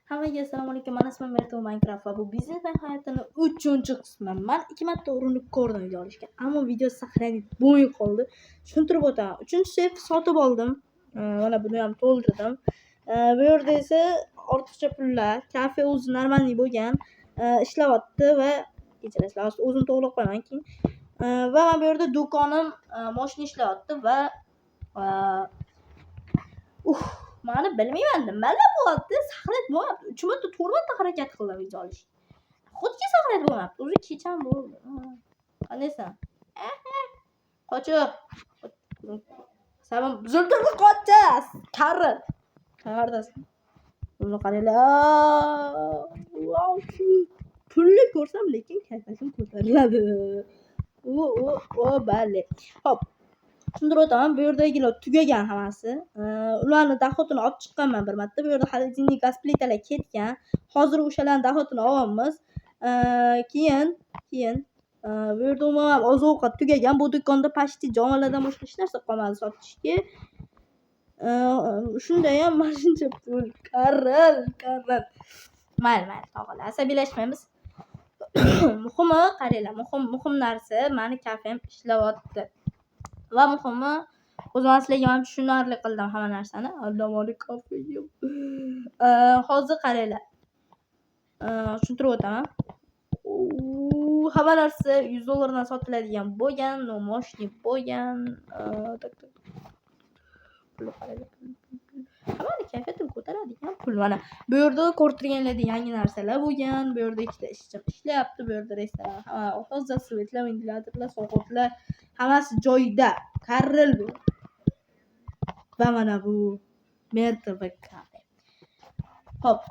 Hammaga assalomu alaykum. Mana ismim Merto Minecraft va bu biznes hayotini 3-qismi. Men 2 marta urinib ko'rdim video olishga, ammo video saqlanib bo'lmay qoldi. Tushuntirib o'taman. 3-chi sotib oldim. Mana buni ham to'ldirdim. Bu yerda esa ortiqcha pullar, kafe o'zi normalniy bo'lgan, ishlayapti va kechirasizlar, o'zim to'g'rilab qo'yaman keyin. Va men bu yerda do'konim, mashina ishlayapti va mani bilmayman nimalar bo'lyapti, saqlanib bo'lmabdi. 3 marta 4 marta harakat qildim video olish. Xuddi saqlanib bo'lmabdi. O'zi kecham bo'ldi. Qanaysan? Qochib. Sabab buzildi qochas. Qarri. Qayerdasan? Buni qaranglar. Wow. Pulni ko'rsam lekin kayfiyam ko'tariladi. Bale. Hop. Tushuntirib o'taman. Bu yerdagilar tugagan hammasi. Ularni dohodini olib chiqqanman bir marta. Bu yerda xolodilnik, gaz plitalar ketgan. Hozir o'shalarni dohodini olyapmiz. Keyin bu yerda umuman oziq-ovqat tugagan. Bu do'konda pashti jonilardan boshqa hech narsa qolmadi sotishga. Shunda ham mana shuncha pul. Qarr. Mayli, tog'alar. Asabiylashmaymiz. Muhimi qaranglar, muhim narsa meni kafem ishlayapti. Va muhimi o'zim sizlarga ham tushunarli qildim hamma narsani. Allamoli kafeyim. Hozir qaranglar. Tushuntirib o'taman. Hamma narsa $100 dan sotiladigan bo'lgan, nomoshni bo'lgan. Pul qaranglar. Hammani kayfiyatim ko'taradigan pul mana. Bu yerda ko'rtirganlarda yangi narsalar bo'lgan. Bu yerda ikkita ishchi ishlayapti. Bu yerda restoran, hozir svetlar, ventilyatorlar, sovuqlar hammasi joyida. Qarril bu. Va mana bu Mertv kafe. Hop,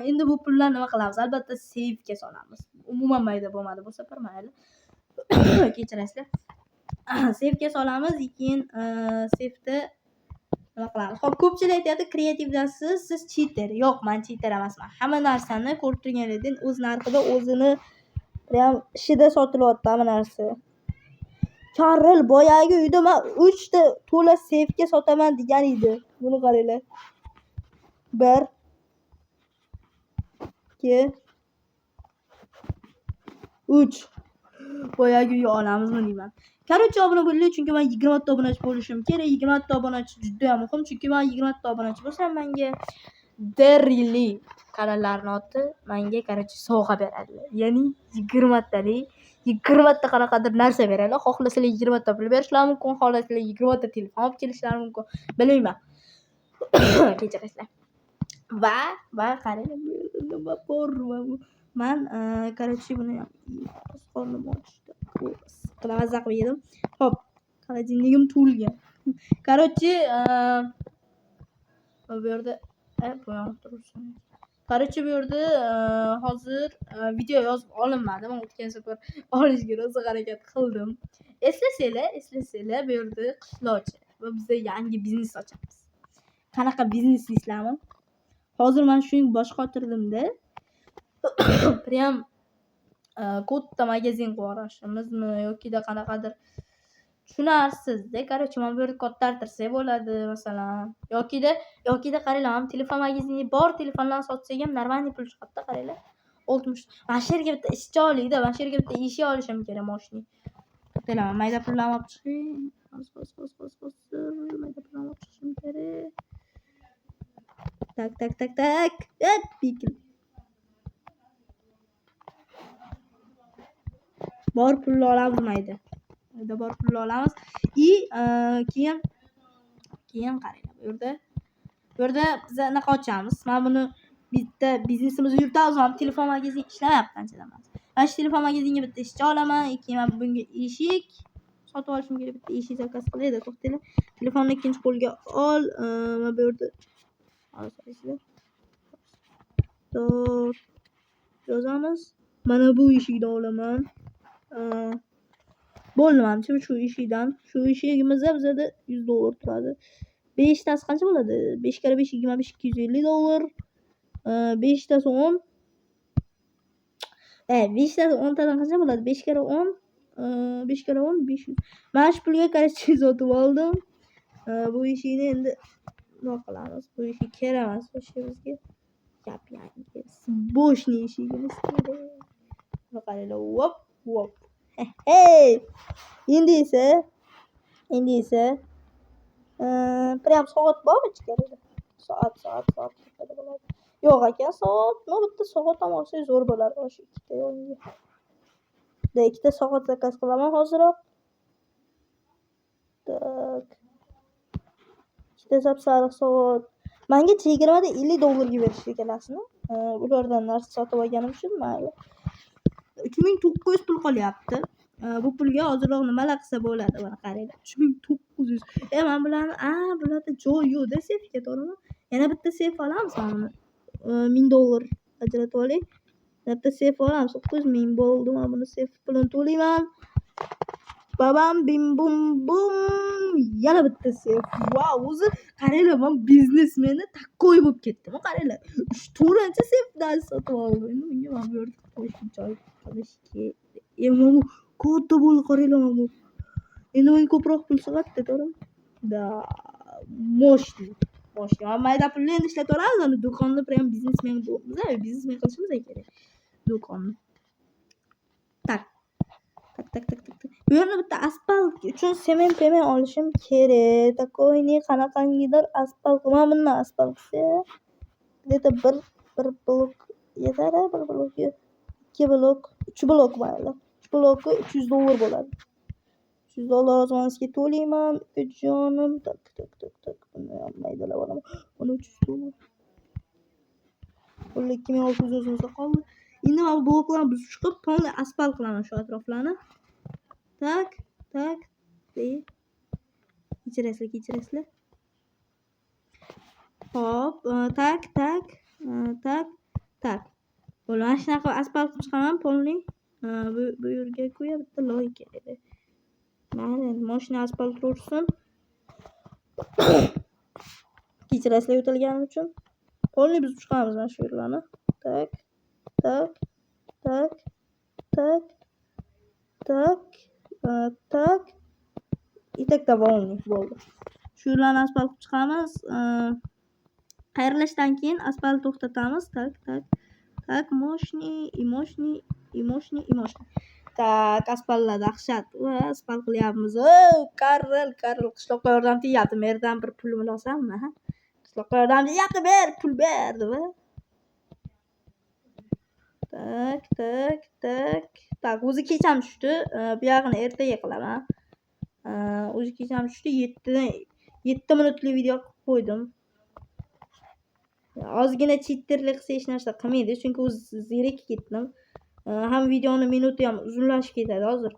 endi bu pullarni nima qilamiz? Albatta safega solamiz. Umuman mayda bo'lmadi bu safar, mayli. Kechirasizlar. Safega solamiz, keyin safda nima qilamiz? Hop, ko'pchilik aytadi, kreativdasiz, siz cheater. Yo'q, men cheater emasman. Hamma narsani ko'rib turganlardan o'z narxida, o'zini ham ishida sotilyapti hamma narsa. Karil boyagi uyda men 3 ta to'la safga sotaman degan edi. Buni qaranglar. 1 2 3 boyagi uy olamizmi deyman. Короче, obuna bo'ling, chunki men 20 ta obunachi bo'lishim kerak. 20 ta obunachi juda ham muhim, chunki men 20 ta obunachi bo'lsam, menga Derili kanallarning oti menga короче sovg'a beradilar. Ya'ni 20 talik 20 ta qanaqadir narsa beradilar. Xohlasalar 20 ta pul berishlari mumkin, xohlasalar 20 ta telefon olib kelishlari mumkin. Bilmayman. Kechirasizlar. Va qaranglar, nima bor. Men короче buni qornim ochdi. Mazza qilib yedim. Hop, xolodilnigim to'lgan. Короче, bu yerda Короче, bu yerda hozir video yozib olinmadi. Men o'tgan safar olishga rosa harakat qildim. Eslasanglar, bu yerda qishloqchi va biz yangi biznes ochamiz. Qanaqa biznes deysizlarmi? Hozir men shuni bosh qotirdimda. Prям katta magazin qo'rashimizmi yoki da qanaqadir tushunarsiz-da. Короче, men bu yerda kattartirsak bo'ladi, masalan. Yoki da qaranglar, men telefon magazini bor telefonlarni sotsak ham normalniy pul chiqadi-da, qaranglar. 60. Men shu yerga bitta ishchi olayda, men shu yerga bitta eshik olishim kerak mashina. Bilaman, mayda pullarni olib chiqing. Mayda pullarni olib chiqishim kerak. Tak. Bikil. Bor pulni olamiz mayda. Bor pulni olamiz. Keyin qaranglar. Bu yerda biz anaqa ochamiz. Men buni bitta biznesimizni yuritamiz. Men telefon magazini ishlamayapti anchadan emas. Men shu telefon magaziniga bitta ishchi olaman. Keyin men bunga eshik sotib olishim kerak. Bitta eshik zakaz qilaydi, to'xtanglar. Telefonni ikkinchi qo'lga ol. Men bu yerda yozamiz. Mana bu eshikdan olaman. Bo'ldi, menimcha shu eshikdan. Shu eshigimizda bizda $100 turadi. 5 tasi qancha bo'ladi? 5 × 5 25 $250. 5 tasi 10. 5 tasi 10 tadan qancha bo'ladi? 5 × 10 500. Men shu pulga qarashchi sotib oldim. Bu eshikni endi nima qilamiz? Bu eshik kerak emas o'sha bizga. Yap yangi. Boshni eshigimiz kerak. Buni qaranglar. Vop, vop. Hey! Endi esa prям soat bormi ichkarida? Soat bo'ladi. Yo'q ekan soat. Bitta soat ham olsangiz zo'r bo'lardi. O'sha ikkita yangi. Ikkita soat zakaz qilaman hozirroq. Tak. Ikkita sapsariq soat. Menga chegirmada $50 ga berishdi ikkalasini. Ulardan narsa sotib olganim uchun mayli. 3900 pul qolyapti. Bu pulga hozirroq nimalar qilsa bo'ladi, mana qaranglar. 3900. Men bularni, bularda joy yo'q-da sefga, to'g'rimi? Yana bitta sef olamiz mana. $1000 ajratib oling. Bitta sef olamiz. 9000 bo'ldi. Men buni sef pulini to'layman. Babam bim bum bum. Yana bitta sef. Wow, o'zi qaranglar, men biznesmenni takkoy bo'lib ketdim. Qaranglar. 4-chi sefdan sotib oldim. Endi bunga men bu yerda qo'shib joy qilish kerak. Mana katta bo'ldi, qaranglar mana bu. Endi men ko'proq pul sig'atdi, to'g'rimi? Da, moshni. Men mayda pulni endi ishlataveramiz. Ana do'konni prям biznesmen bo'lamiz. Biznesmen qilishimiz kerak. Do'konni. Tak. Bu yerda bitta asfalt uchun sement olishim kerak. Takoyni qanaqangidir asfalt. Men bundan asfalt где-то bir blok yetar, bir blok, 2 blok, 3 blok mayli. 3 blokka $300 bo'ladi. $300 o'zimizga to'layman. Jonim. Tak. Buni ham maydalar olaman. Buni $300. Pul 2600 o'zimizda qoldi. Endi men bu bloklarni buzib chiqib, polniy asfalt qilaman shu atroflarni. Tak. Kechirasizlar. Hop, tak. Bo'ldi. Mana shunaqa asfalt qilib chiqaman polniy. Bu yerga qo'yib bitta loy kerak. Mayli, mashina asfalt ursin. Kechirasizlar o'tilganim uchun. Polniy buzib chiqamiz mana shu yerlarni. Tak. И так довольны bo'ldi. Shu yerlarni asfalt qilib chiqamiz. Qayrilishdan keyin asfalt to'xtatamiz. Tak, moshni. Tak, asfaltlar dahshat. Asfalt qilyapmiz. Karl qishloqqa yordam tegyapti. Merdan bir pulimni olsammi? Qishloqqa yordam tegyapti, ber, pul ber deb. Tak, o'zi kecham tushdi. Bu yog'ini ertaga qilaman. O'zi kecham tushdi. 7 minutli video qilib qo'ydim. Ozgina chittirlik qilsa hech narsa qilmaydi, chunki o'zi zerikib ketdim. Ham videoni minuti ham uzunlashib ketadi hozir.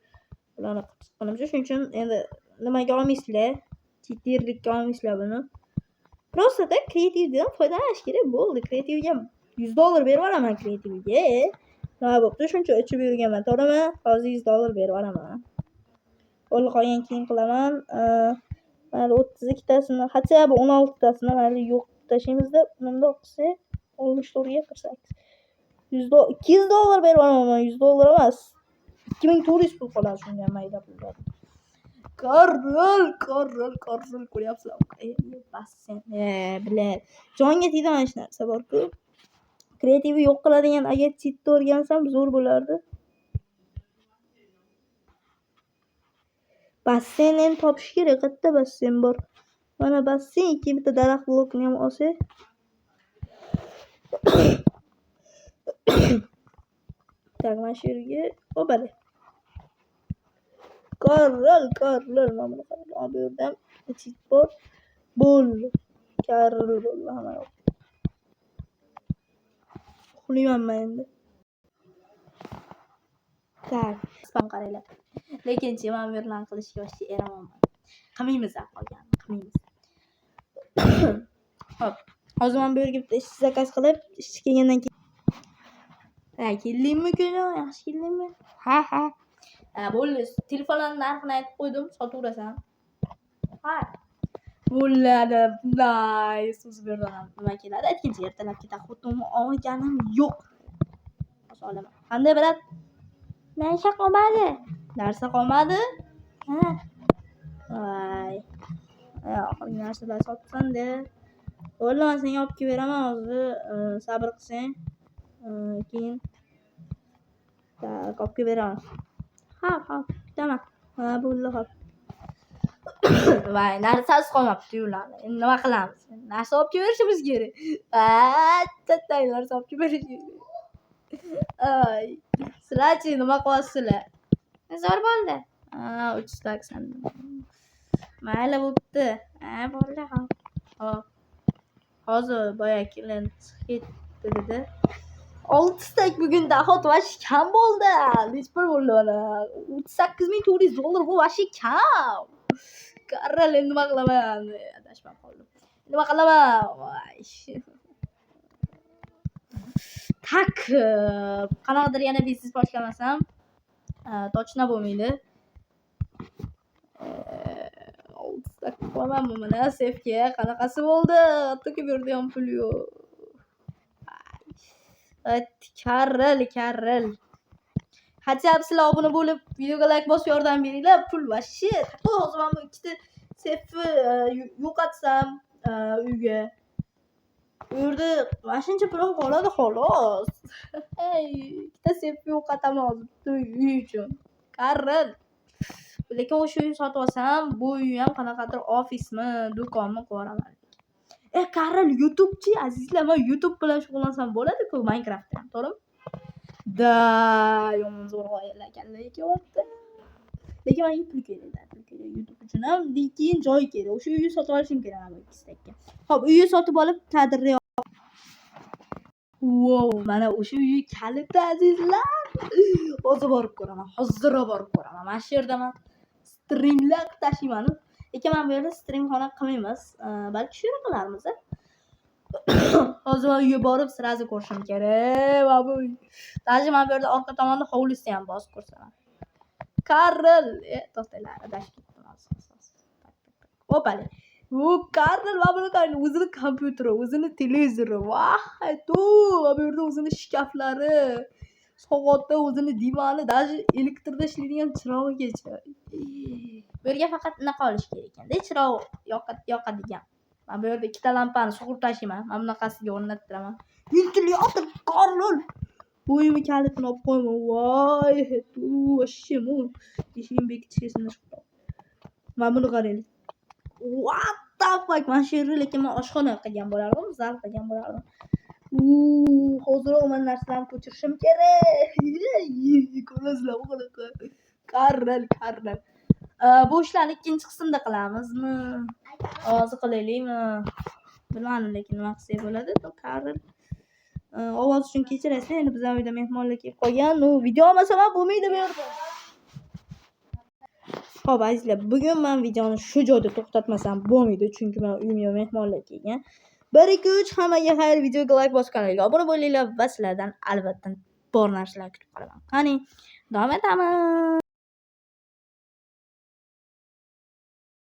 Ularni qilishim shuning uchun endi nimaga olmaysizlar? Chittirlikka olmaysizlar buni. Просто так kreativdan foydalanish kerak bo'ldi. Kreativga $100 berib olaman kreativga. Nima bo'pti? Shuncha ichib yurganman, to'g'rimi? Hozir $100 berib olaman. Qo'l qo'ygan keyin qilaman. Mayli 32 tasini, hatto bu 16 tasini mayli yo'q tashaymizda, bunda o'qisa 64 ga kirsak. $200 berib olaman, $100 emas. 2400 pul qoladi shunga mayda pullar. Karl ko'ryapsizlar. Bassin. Bilar. Jonga tegadigan hech narsa bor-ku. Kreativ yo'q qiladigan agar chitni o'rgansam zo'r bo'lardi. Basseyn topish kerak. Qayerda basseyn bor? Mana basseyn, ikki bitta daraxt blokini ham olsak. Tak, mana shu yerga obali. Karl, mana buni qarang. Bu yerda chit bor. Bo'ldi. Karl bo'ldi hamma yoq. Uxlayman endi. Tak, spam qaranglar. Lekin men bu yerlarni qilishga yo'qchi eraman. Qilmaymiz qolgan, qilmaymiz. Hop. Hozir men bu yerga bitta ish zakaz qilib, ish kelgandan keyin. Keldingmi ko'ra? Yaxshi keldingmi? Ha. Bo'ldi. Telefonlarning narxini aytib qo'ydim, sotaverasan. Ha. Bo'ladi. Bunday so'z berdim. Nima keladi? Aytgancha ertalabki taxotumni olganim yo'q. Olaman. Qanday bilat? Narsa qolmadi. Ha. Voy. Oxirgi narsalar sotsan-da. Bo'ldi, men senga olib kelib beraman hozir. Sabr qilsang. Keyin olib kelib beraman. Hop, kutaman. Ha, bo'ldi, hop. Voy, narsasiz qolmabdi ularni. Endi nima qilamiz? Narsa olib kelishimiz kerak. Attay, narsa olib kelishimiz kerak. Ay, sizlarchi nima qilasizlar? Zo'r bo'ldi. 380. Mayli bo'pti. Bo'ldi, hop. Hozir boya klient ketdi dedi. 6 stak bugun dahot vash kam bo'ldi. Nechpar bo'ldi mana? 38,400 dollar bu vash kam. Qarral endi nima qilaman? Adashmay qoldim. Nima qilaman? Voy. Tak. Qanaqadir yana biznes boshlamasam, точно bo'lmaydi. 6 stak qo'yamanmi mana sefga? Qanaqasi bo'ldi? Hattoki bu yerda ham pul yo'q. Karral. Hatto sizlar obuna bo'lib, videoga like bosib yordam beringlar. Pul va shit. Hozir men bu ikkita sefni yo'qotsam uyga. Bu yerda mashinacha pulim qoladi xolos. Ey, ikkita sefni yo'qotaman hozir uy uchun. Karral. Lekin o'sha uyni sotib olsam, bu uy ham qanaqadir ofismi, do'konmi qo'yaraman. Karral YouTubechi azizlar, men YouTube bilan shug'ullansam bo'ladi-ku Minecraftda, to'g'rimi? Da, yomon zo'r g'oyalar kelyapti. Lekin menga pul kerak, YouTube uchun ham, lekin joy kerak. O'sha uyni sotib olishim kerak men bu istakka. Xo'p, uyni sotib olib tadbirli. Wow, mana o'sha uy kaliti azizlar. Hozir borib ko'raman. Mana shu yerda men streamlar tashiyman. Lekin men bu yerda stream xona qilmaymiz. Balki shu yerda qilarmiz. Hozir uyga borib sirazi ko'rishim kerak. Va bu даже men bu yerda orqa tomonda hovlisini ham bosib ko'rsaman. Karl, to'xtanglar, adashib ketdim hozir. Opali. Bu Karl va buni qarang, o'zini kompyuteri, o'zini televizori, voy, bu yerda o'zini shkaflari, soatda o'zini divani, даже elektrda ishlaydigan chirog'igacha. Bu yerga faqat nima qolish kerak ekan-da, chiroq yoqadigan. Men bu yerda ikkita lampani sug'urib tashlayman. Men bunaqasiga o'rnattiraman. Ventilyator Karl. Bu uyni kalitini olib qo'yman. Voy, bu shimo. Eshigim bekitishni chiqdi. Men buni qarang. What the fuck? Men shu yerda lekin men oshxona qilgan bo'lardim, zal qilgan bo'lardim. Hozir men narsalarni ko'chirishim kerak. Ko'rasizlar, bu qanaqa. Karl. Bu ishlarni ikkinchi qismda qilamizmi? Hozir qilaylikmi? Bilmadim, lekin nima qilsak bo'ladi? Karl. Ovoz uchun kechirasiz. Endi bizning uyda mehmonlar kelib qolgan. Video olmasam ham bo'lmaydi bu yerda. Xo'p, azizlar, bugun men videoni shu joyda to'xtatmasam bo'lmaydi, chunki men uyimga mehmonlar kelgan. 1 2 3 hammaga xayr, videoga like bosib kanalga obuna bo'linglar va sizlardan albatta bor narsalar kutib qolaman. Qani, davom etamiz.